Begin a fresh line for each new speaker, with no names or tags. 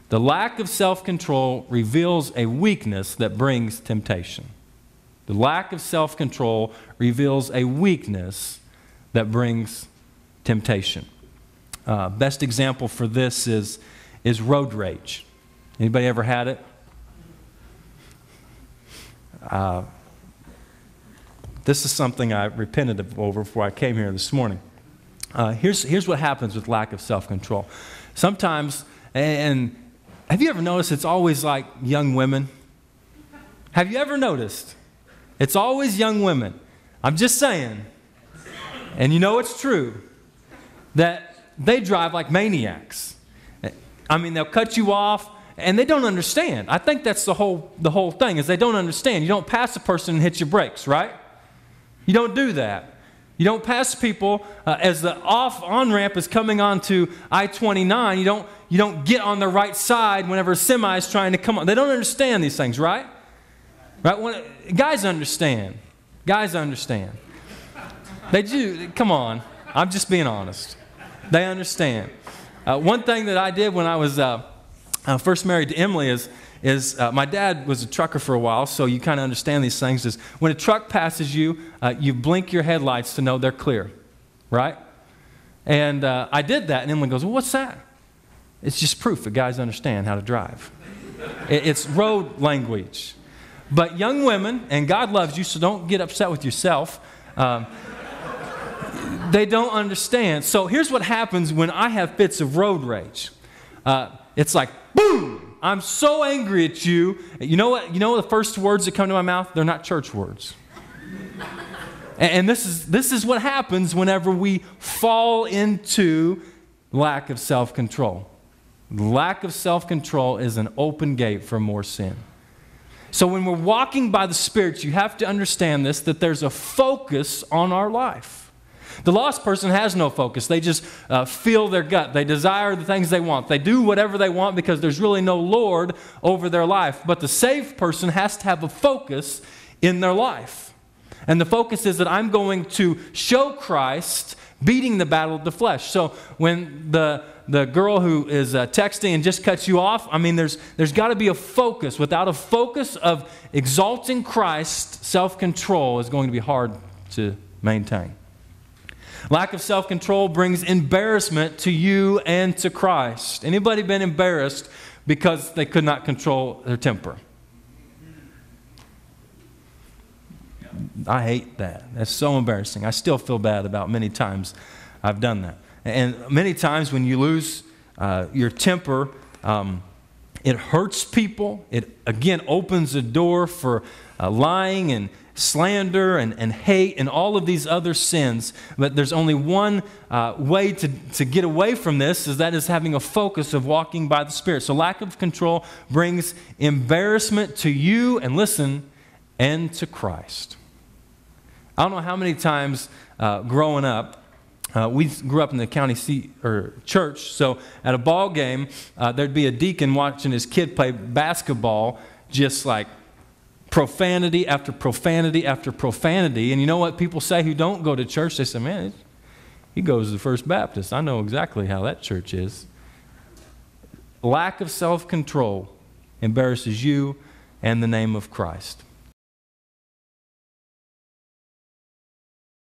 The lack of self-control reveals a weakness that brings temptation. The lack of self-control reveals a weakness that brings temptation. Best example for this is road rage. Anybody ever had it? This is something I repented over before I came here this morning. Here's what happens with lack of self-control. Sometimes, and have you ever noticed it's always like young women? Have you ever noticed? It's always young women. I'm just saying. And you know it's true. That they drive like maniacs. I mean, they'll cut you off and they don't understand. I think that's the whole thing is they don't understand. You don't pass a person and hit your brakes, right? You don't do that. You don't pass people as the on-ramp is coming onto I-29. You don't get on the right side whenever a semi is trying to come on. They don't understand these things, right? Right? Guys understand. Guys understand. They do. Come on. I'm just being honest. They understand. One thing that I did when I was first married to Emily is my dad was a trucker for a while, so you kind of understand these things. Is when a truck passes you, you blink your headlights to know they're clear, right? And I did that, and Emily goes, well, what's that? It's just proof that guys understand how to drive. It's road language. But young women, and God loves you, so don't get upset with yourself. They don't understand. So here's what happens when I have fits of road rage. It's like, boom! I'm so angry at you. You know what? You know the first words that come to my mouth? They're not church words. And this is what happens whenever we fall into lack of self-control. Lack of self-control is an open gate for more sin. So when we're walking by the Spirit, you have to understand this, that there's a focus on our life. The lost person has no focus. They just feel their gut. They desire the things they want. They do whatever they want because there's really no Lord over their life. But the saved person has to have a focus in their life. And the focus is that I'm going to show Christ beating the battle of the flesh. So when the girl who is texting and just cuts you off, I mean, there's got to be a focus. Without a focus of exalting Christ, self-control is going to be hard to maintain. Lack of self-control brings embarrassment to you and to Christ. Anybody been embarrassed because they could not control their temper? I hate that. That's so embarrassing. I still feel bad about many times I've done that. And many times when you lose your temper, it hurts people. It, again, opens the door for lying and slander and hate and all of these other sins. But there's only one way to get away from this, that is having a focus of walking by the Spirit. So lack of control brings embarrassment to you, and listen, and to Christ. I don't know how many times growing up, we grew up in the county seat or church, so at a ball game, there'd be a deacon watching his kid play basketball, just like profanity after profanity after profanity. And you know what people say who don't go to church? They say, man, he goes to the First Baptist. I know exactly how that church is. Lack of self-control embarrasses you and the name of Christ.